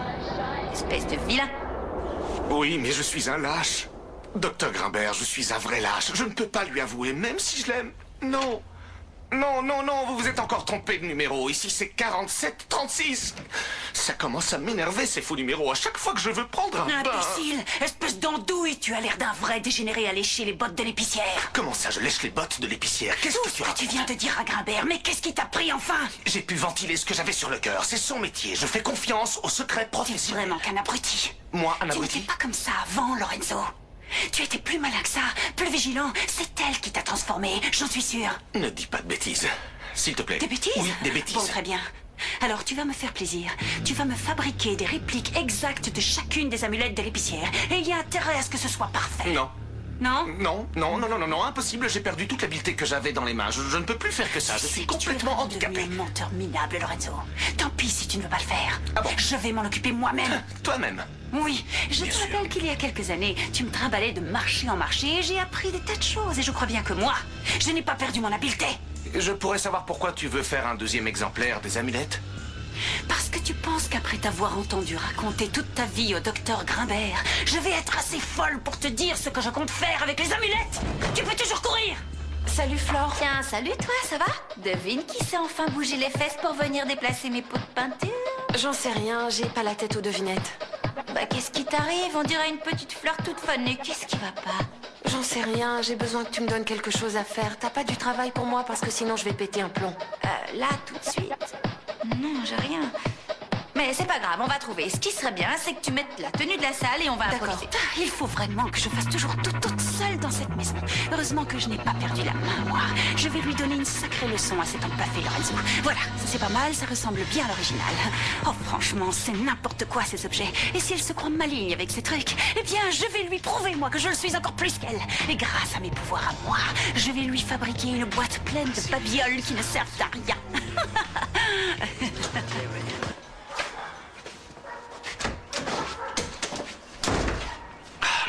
espèce de vilain. Oui, mais je suis un lâche. Docteur Grimbert, je suis un vrai lâche. Je ne peux pas lui avouer, même si je l'aime. Non. Non, non, non, vous vous êtes encore trompé de numéro. Ici, c'est 4736. Ça commence à m'énerver, ces faux numéros. À chaque fois que je veux prendre un bain... Imbécile, espèce d'andouille, tu as l'air d'un vrai dégénéré à lécher les bottes de l'épicière. Comment ça, je lèche les bottes de l'épicière? Qu'est-ce que tu racontes? Tu viens de dire à Grimbert, mais qu'est-ce qui t'a pris enfin? J'ai pu ventiler ce que j'avais sur le cœur. C'est son métier. Je fais confiance au secret professionnel. Vraiment qu'un abruti. Moi, un Tu abruti? n'étais pas comme ça avant, Lorenzo. Tu étais plus malin que ça, plus vigilant. C'est elle qui t'a transformé, j'en suis sûre. Ne dis pas de bêtises. S'il te plaît. Des bêtises? Oui, des bêtises. Bon, très bien. Alors, tu vas me faire plaisir. Tu vas me fabriquer des répliques exactes de chacune des amulettes de l'épicière. Et il y a intérêt à ce que ce soit parfait. Non. Non? Non, non, non, non, non, non, impossible. J'ai perdu toute l'habileté que j'avais dans les mains. Je ne peux plus faire que ça. Je suis complètement handicapé. Tu es un menteur minable, Lorenzo. Tant pis si tu ne veux pas le faire. Ah bon? Je vais m'en occuper moi-même. Toi-même? Oui, je te rappelle qu'il y a quelques années, tu me trimballais de marché en marché et j'ai appris des tas de choses. Et je crois bien que moi, je n'ai pas perdu mon habileté. Je pourrais savoir pourquoi tu veux faire un deuxième exemplaire des amulettes? Parce que tu penses qu'après t'avoir entendu raconter toute ta vie au docteur Grimbert, je vais être assez folle pour te dire ce que je compte faire avec les amulettes. Tu peux toujours courir. Salut Flore. Tiens, salut toi, ça va? Devine qui s'est enfin bougé les fesses pour venir déplacer mes pots de peinture? J'en sais rien, j'ai pas la tête aux devinettes. Bah qu'est-ce qui t'arrive? On dirait une petite fleur toute fanée. Qu'est-ce qui va pas? J'en sais rien, j'ai besoin que tu me donnes quelque chose à faire. T'as pas du travail pour moi parce que sinon je vais péter un plomb. Là, tout de suite? Non, j'ai rien. Mais c'est pas grave, on va trouver. Ce qui serait bien, c'est que tu mettes la tenue de la salle et on va improviser. Il faut vraiment que je fasse toujours tout toute seule dans cette maison. Heureusement que je n'ai pas perdu la main, moi. Je vais lui donner une sacrée leçon à cet empaffé Lorenzo. Voilà, ça c'est pas mal, ça ressemble bien à l'original. Oh, franchement, c'est n'importe quoi ces objets. Et si elle se croit maligne avec ces trucs, eh bien, je vais lui prouver, moi, que je le suis encore plus qu'elle. Et grâce à mes pouvoirs à moi, je vais lui fabriquer une boîte pleine de babioles qui ne servent à rien.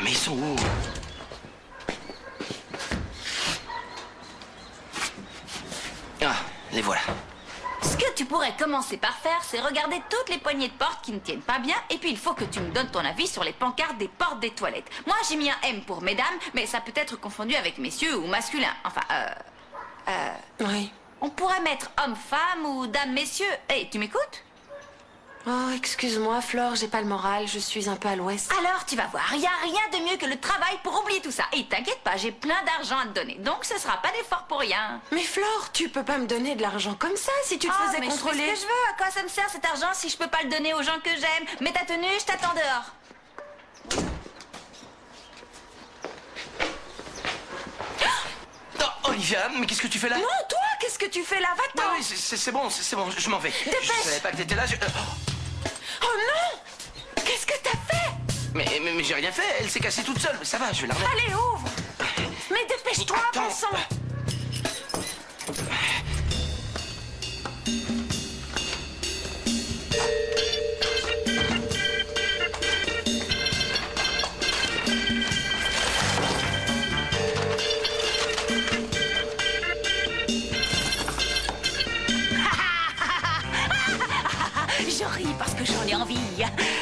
Mais ils sont où? Ah, les voilà. Ce que tu pourrais commencer par faire, c'est regarder toutes les poignées de porte qui ne tiennent pas bien, et puis il faut que tu me donnes ton avis sur les pancartes des portes des toilettes. Moi, j'ai mis un M pour mesdames, mais ça peut être confondu avec messieurs ou masculin. Enfin, Oui. On pourrait mettre homme-femme ou dame-messieurs. Hey, tu m'écoutes? Oh, excuse-moi, Flore, j'ai pas le moral, je suis un peu à l'ouest. Alors, tu vas voir, il n'y a rien de mieux que le travail pour oublier tout ça. Et t'inquiète pas, j'ai plein d'argent à te donner, donc ce sera pas d'effort pour rien. Mais Flore, tu peux pas me donner de l'argent comme ça si tu te faisais mais contrôler. Je fais ce que je veux, à quoi ça me sert cet argent si je peux pas le donner aux gens que j'aime? Mets ta tenue, je t'attends dehors. Oh, Olivia, mais qu'est-ce que tu fais là? Non, toi, qu'est-ce que tu fais là? Va-t'en. Oui, c'est bon, je m'en vais. Dépêche. Je savais pas que t'étais là, Oh non! Qu'est-ce que t'as fait? Mais j'ai rien fait, elle s'est cassée toute seule, mais ça va, je vais la remettre. Allez, ouvre! Mais dépêche-toi, bon sang! Je ris parce que j'en ai envie.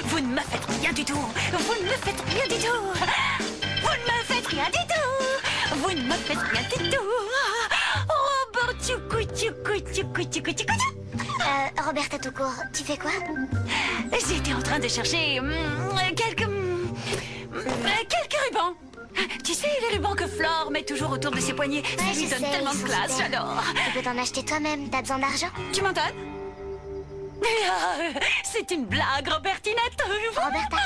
Vous ne me faites rien du tout. Vous ne me faites rien du tout. Vous ne me faites rien du tout. Vous ne me faites rien du tout. Robert, tchoukou. Roberta tout court, tu fais quoi? J'étais en train de chercher quelques rubans. Tu sais, les rubans que Flore met toujours autour de ses poignets. Ça lui donne tellement de classe, j'adore. Tu peux t'en acheter toi-même, t'as besoin d'argent? Tu m'entends? C'est une blague, Robertinette. Roberta.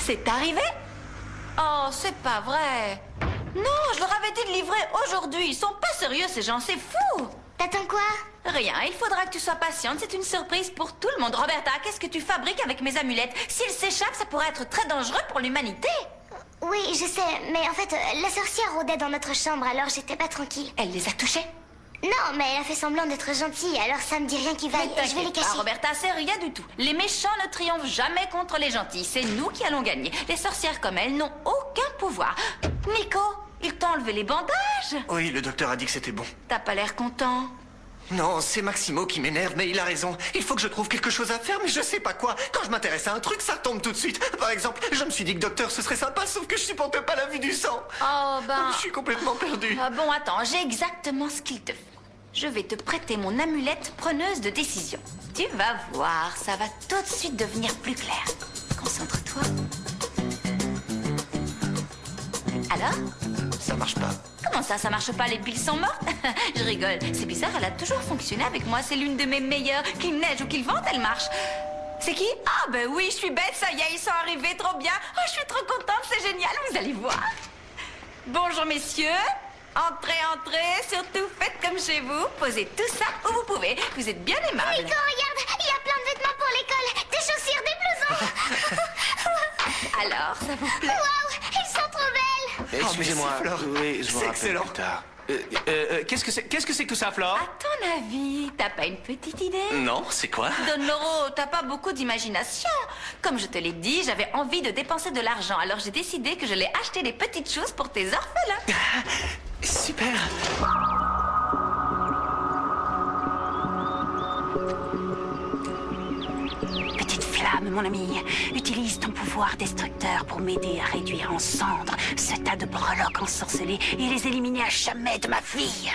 C'est arrivé? Oh, c'est pas vrai. Non, je leur avais dit de livrer aujourd'hui. Ils sont pas sérieux, ces gens, c'est fou. T'attends quoi? Rien, il faudra que tu sois patiente, c'est une surprise pour tout le monde. Roberta, qu'est-ce que tu fabriques avec mes amulettes? S'ils s'échappent, ça pourrait être très dangereux pour l'humanité. Oui, je sais, mais en fait, la sorcière rôdait dans notre chambre, alors j'étais pas tranquille. Elle les a touchés? Non, mais elle a fait semblant d'être gentille, alors ça me dit rien qui vaille. Je vais les cacher. Roberta, c'est rien du tout. Les méchants ne triomphent jamais contre les gentils. C'est nous qui allons gagner. Les sorcières comme elles n'ont aucun pouvoir. Nico, il t'a enlevé les bandages? Oui, le docteur a dit que c'était bon. T'as pas l'air content. Non, c'est Maximo qui m'énerve, mais il a raison. Il faut que je trouve quelque chose à faire, mais je sais pas quoi. Quand je m'intéresse à un truc, ça tombe tout de suite. Par exemple, je me suis dit que docteur, ce serait sympa, sauf que je supporte pas la vue du sang. Oh ben... Je suis complètement perdu. Ah bon, attends, j'ai exactement ce qu'il te faut. Je vais te prêter mon amulette preneuse de décision. Tu vas voir, ça va tout de suite devenir plus clair. Concentre-toi. Alors? Ça marche pas. Comment ça marche pas? Les piles sont mortes? Je rigole. C'est bizarre, elle a toujours fonctionné avec moi. C'est l'une de mes meilleures. Qu'il neige ou qu'il vente, elle marche. C'est qui? Ah ben oui, je suis bête, ça y est, ils sont arrivés, trop bien. Oh, je suis trop contente, c'est génial, vous allez voir. Bonjour messieurs. Entrez, entrez, surtout faites comme chez vous. Posez tout ça où vous pouvez. Vous êtes bien aimable. Nico, regarde, il y a plein de vêtements pour l'école. Des chaussures, des blousons. Alors, ça vous plaît? Waouh, ils sont trop belles. Excusez-moi. merci, Flore. Oui, je vous C'est rappelle excellent. plus tard. Qu'est-ce que c'est que ça, Flore? À ton avis, t'as pas une petite idée? Non, c'est quoi? Don Loro, t'as pas beaucoup d'imagination. Comme je te l'ai dit, j'avais envie de dépenser de l'argent. Alors j'ai décidé que j'allais acheter des petites choses pour tes orphelins. Super. Petite flamme, mon ami, utilise ton pouvoir destructeur pour m'aider à réduire en cendres ce tas de breloques ensorcelés et les éliminer à jamais de ma fille.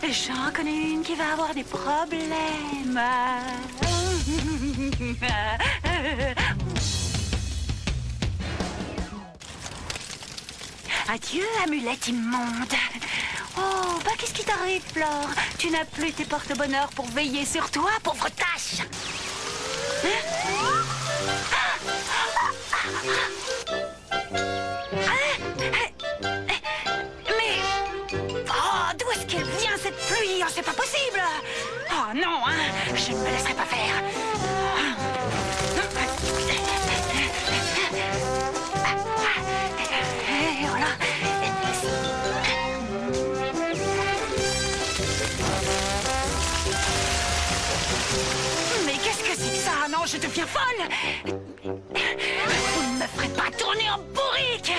J'en connais une qui va avoir des problèmes. Adieu, amulette immonde. Oh, bah qu'est-ce qui t'arrive, Flore? Tu n'as plus tes porte-bonheur pour veiller sur toi, pauvre tâche. Mais... Oh, d'où est-ce qu'elle vient, cette pluie? Oh, c'est pas possible. Oh non, hein, je ne me laisserai pas faire. Et voilà. Mais qu'est-ce que c'est que ça? Non, je deviens folle. Vous ne me ferez pas tourner en bourrique.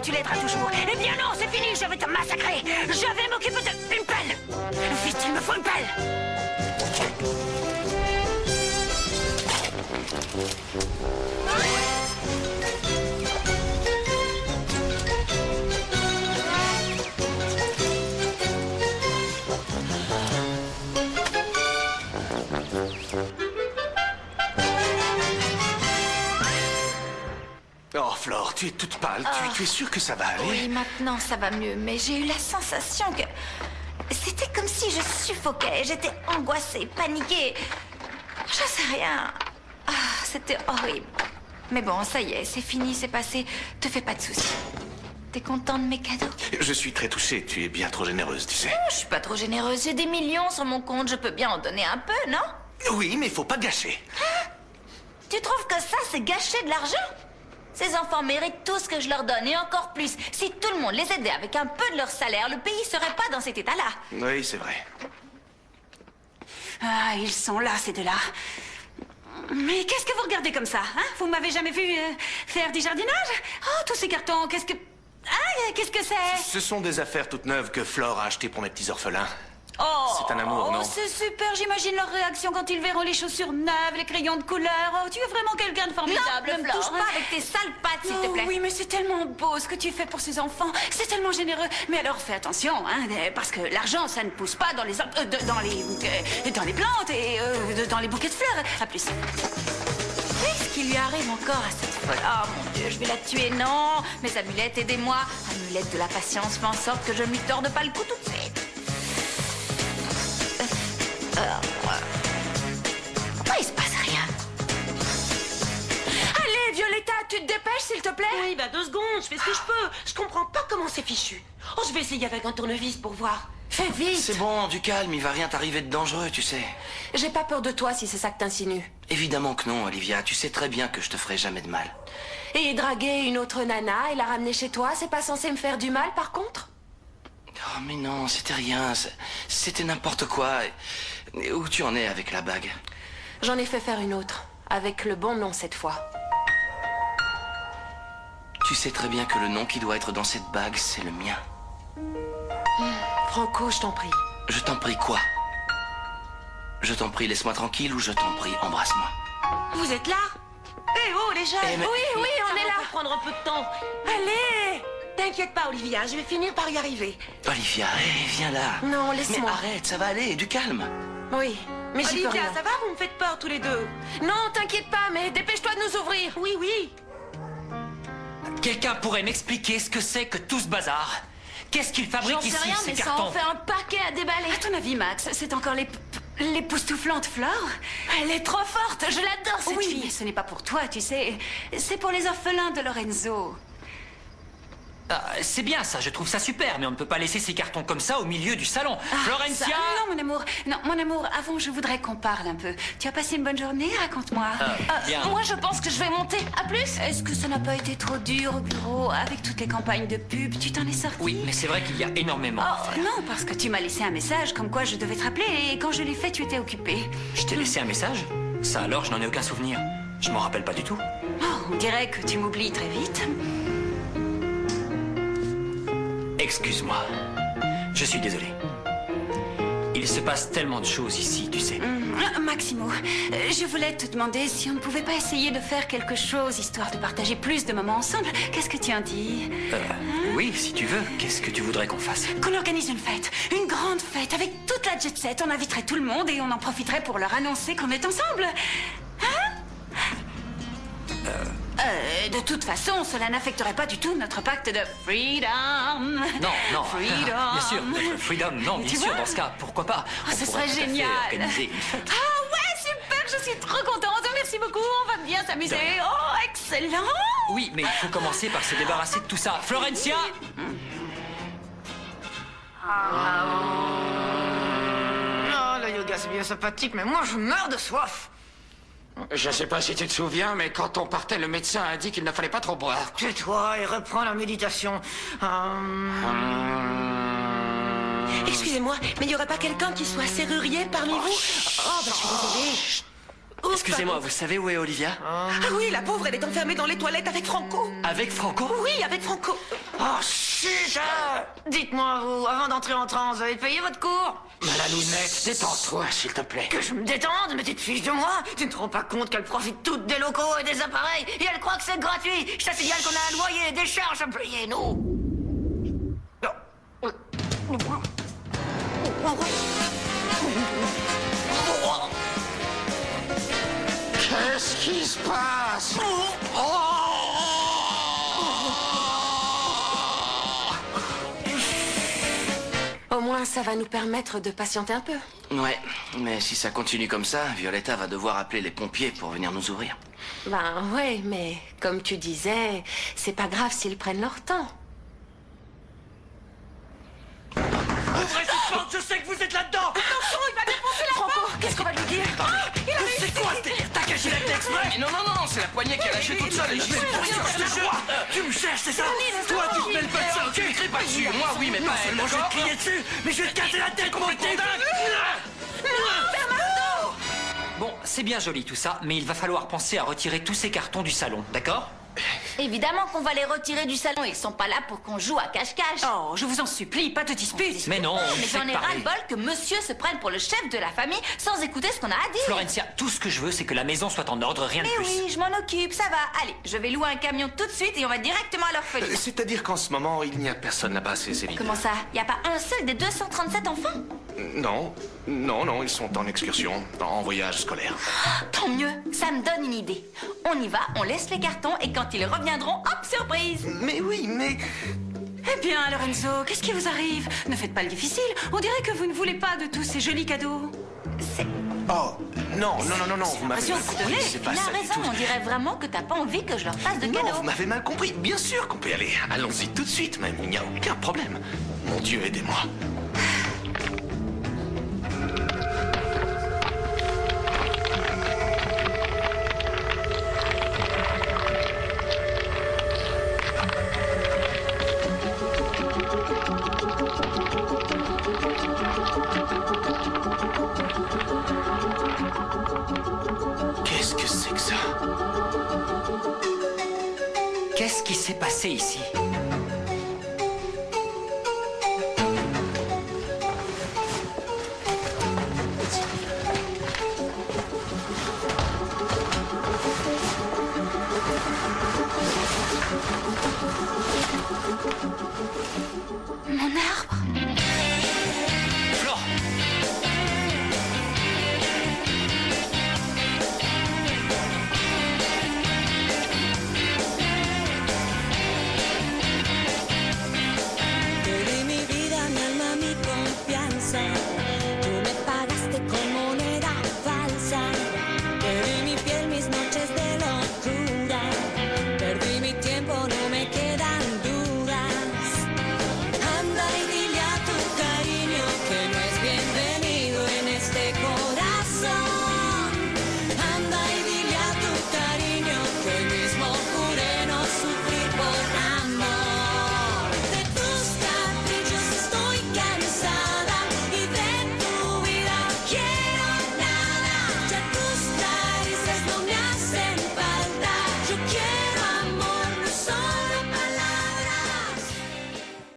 Tu l'aideras toujours. Eh bien non, c'est fini, je vais te massacrer. Je vais m'occuper de... Une pelle. Vite, il me faut une pelle. Oh, Flore, tu es toute pâle. Tu es sûre que ça va aller? Oui, maintenant ça va mieux, mais j'ai eu la sensation que... C'était comme si je suffoquais, j'étais angoissée, paniquée. Je sais rien. Ah, c'était horrible. Mais bon, ça y est, c'est fini, c'est passé. Te fais pas de soucis. T'es content de mes cadeaux? Je suis très touché. Tu es bien trop généreuse, tu sais. Je suis pas trop généreuse, j'ai des millions sur mon compte, je peux bien en donner un peu, non? Oui, mais faut pas gâcher. Hein? Tu trouves que ça, c'est gâcher de l'argent? Ces enfants méritent tout ce que je leur donne, et encore plus. Si tout le monde les aidait avec un peu de leur salaire, le pays serait pas dans cet état-là. Oui, c'est vrai. Ah, ils sont là, ces deux-là. Mais qu'est-ce que vous regardez comme ça, hein? Vous m'avez jamais vu faire du jardinage? Oh, tous ces cartons, qu'est-ce que... Ah, qu'est-ce que c'est? Ce sont des affaires toutes neuves que Flore a achetées pour mes petits orphelins. Oh, c'est un amour, non? C'est super, j'imagine leur réaction quand ils verront les chaussures neuves, les crayons de couleur. Oh, tu es vraiment quelqu'un de formidable, Non, ne me touche pas avec tes sales pattes, s'il te plaît. Oui, mais c'est tellement beau ce que tu fais pour ces enfants. C'est tellement généreux. Mais alors, fais attention, hein, parce que l'argent, ça ne pousse pas dans les plantes et dans les bouquets de fleurs. À plus. Qu'est-ce qu'il lui arrive encore à cette folle? Oh mon Dieu, je vais la tuer, non! Mes amulettes, aidez-moi! Amulette de la patience, fais en sorte que je ne lui torde pas le cou tout de suite. Pourquoi il se passe rien? Allez, Violetta, tu te dépêches, s'il te plaît? Oui, bah 2 secondes, je fais ce que je peux. Je comprends pas comment c'est fichu. Oh, je vais essayer avec un tournevis pour voir. Fais vite! C'est bon, du calme, il va rien t'arriver de dangereux, tu sais. J'ai pas peur de toi si c'est ça que t'insinues. Évidemment que non, Olivia, tu sais très bien que je te ferai jamais de mal. Et draguer une autre nana et la ramener chez toi, c'est pas censé me faire du mal par contre? Oh mais non, c'était rien, c'était n'importe quoi. Et où tu en es avec la bague? J'en ai fait faire une autre, avec le bon nom cette fois. Tu sais très bien que le nom qui doit être dans cette bague, c'est le mien. Franco, je t'en prie. Je t'en prie quoi? Je t'en prie, laisse-moi tranquille ou je t'en prie, embrasse-moi. Vous êtes là? Eh oh, les jeunes! Eh, mais- Oui, on est là! Ça va prendre un peu de temps. Allez! T'inquiète pas, Olivia, je vais finir par y arriver. Olivia, viens là. Non, laisse-moi. Mais arrête, ça va aller, du calme. Oui, mais j'y peux Olivia, rien. ça va? Vous me faites peur tous les deux. Non, t'inquiète pas, mais dépêche-toi de nous ouvrir. Oui, oui. Quelqu'un pourrait m'expliquer ce que c'est que tout ce bazar? Qu'est-ce qu'ils fabriquent J'en sais ici, rien, ces mais ça cartons? en fait un paquet à déballer. À ton avis, Max, c'est encore l'époustouflante Flore? Elle est trop forte, je l'adore cette fille. Mais ce n'est pas pour toi, tu sais. C'est pour les orphelins de Lorenzo. Ah, c'est bien ça, je trouve ça super, mais on ne peut pas laisser ces cartons comme ça au milieu du salon. Florencia! Non, mon amour. Non, mon amour, avant, je voudrais qu'on parle un peu. Tu as passé une bonne journée? Raconte-moi. bien. Moi, je pense que je vais monter. À plus. Est-ce que ça n'a pas été trop dur au bureau avec toutes les campagnes de pub? Tu t'en es sorti? Oui, mais c'est vrai qu'il y a énormément à Oh, faire. non, parce que tu m'as laissé un message comme quoi je devais te rappeler et quand je l'ai fait, tu étais occupé. Je t'ai laissé un message? Ça alors, je n'en ai aucun souvenir. Je m'en rappelle pas du tout. Oh, on dirait que tu m'oublies très vite. Excuse-moi. Je suis désolé. Il se passe tellement de choses ici, tu sais. Maximo, je voulais te demander si on ne pouvait pas essayer de faire quelque chose, histoire de partager plus de moments ensemble. Qu'est-ce que tu en dis? Oui, si tu veux. Qu'est-ce que tu voudrais qu'on fasse? Qu'on organise une fête, une grande fête, avec toute la jet set. On inviterait tout le monde et on en profiterait pour leur annoncer qu'on est ensemble. De toute façon, cela n'affecterait pas du tout notre pacte de freedom. Non, Freedom. bien sûr. Freedom, non, bien Tu sûr, vois? dans ce cas, pourquoi pas? Oh, On ce pourrait serait tout à fait génial. organiser une fête. Ah ouais, super, je suis trop contente. Merci beaucoup, on va bien s'amuser. Oh, excellent. Oui, mais il faut commencer par se débarrasser de tout ça. Florencia! Non, le yoga, c'est bien sympathique, mais moi, je meurs de soif. Je sais pas si tu te souviens, mais quand on partait, le médecin a dit qu'il ne fallait pas trop boire. Tais-toi et reprends la méditation. Excusez-moi, mais il n'y aurait pas quelqu'un qui soit serrurier parmi vous? Oh, bah, je suis désolée. Ouf, Excusez-moi, vous savez où est Olivia? Ah oui, la pauvre, elle est enfermée dans les toilettes avec Franco. Avec Franco? Oui, avec Franco. Oh, chut! Dites-moi, vous, avant d'entrer en transe, vous avez payé votre cours? Malalounette, détends-toi, s'il te plaît. Que je me détende, mais tu te fiches de moi? Tu ne te rends pas compte qu'elle profite toutes des locaux et des appareils, et elle croit que c'est gratuit? Je te signale qu'on a un loyer et des charges à payer, nous! Qu'est-ce qui se passe? Au moins, ça va nous permettre de patienter un peu. Ouais, mais si ça continue comme ça, Violetta va devoir appeler les pompiers pour venir nous ouvrir. Ben ouais, mais comme tu disais, c'est pas grave s'ils prennent leur temps. Ouvrez cette porte, je sais que vous êtes là-dedans. Attention, il va défoncer la Franco, qu'est-ce qu'on va lui dire? C'est quoi ce délire? T'as caché la tête exprès? Mais non, c'est la poignée qui a lâché toute seule et je vais te poursuivre, je te jure. Tu me cherches, c'est ça? Toi, tu te mêles pas de ça, ok? Tu ne cries pas dessus, moi oui, mais pas elle, Moi, je vais d'accord? te crier dessus, mais je vais te casser la tête, mon petit dingue. Bon, c'est bien joli tout ça, mais il va falloir penser à retirer tous ces cartons du salon, d'accord? Évidemment qu'on va les retirer du salon. Ils sont pas là pour qu'on joue à cache-cache. Oh, je vous en supplie, pas de dispute. Mais non, Mais j'en ai ras-le-bol que monsieur se prenne pour le chef de la famille sans écouter ce qu'on a à dire. Florencia, tout ce que je veux, c'est que la maison soit en ordre, rien de Mais plus. oui, je m'en occupe, ça va. Allez, je vais louer un camion tout de suite et on va directement à l'orphelinat. C'est-à-dire qu'en ce moment, il n'y a personne là-bas, c'est évident. Comment ça? Y a pas un seul des 237 enfants? Non, ils sont en excursion, en voyage scolaire. Tant mieux, ça me donne une idée. On y va, on laisse les cartons et quand ils reviendront, hop, surprise. Mais oui, mais... Eh bien, Lorenzo, qu'est-ce qui vous arrive? Ne faites pas le difficile. On dirait que vous ne voulez pas de tous ces jolis cadeaux. Oh, non, vous m'avez mal compris, c'est Tu pas as ça du raison, tout. on dirait vraiment que t'as pas envie que je leur fasse de Non, cadeaux. vous m'avez mal compris. Bien sûr qu'on peut y aller. Allons-y tout de suite même, il n'y a aucun problème. Mon Dieu, aidez-moi. Qu'est-ce que c'est que ça? Qu'est-ce qui s'est passé ici?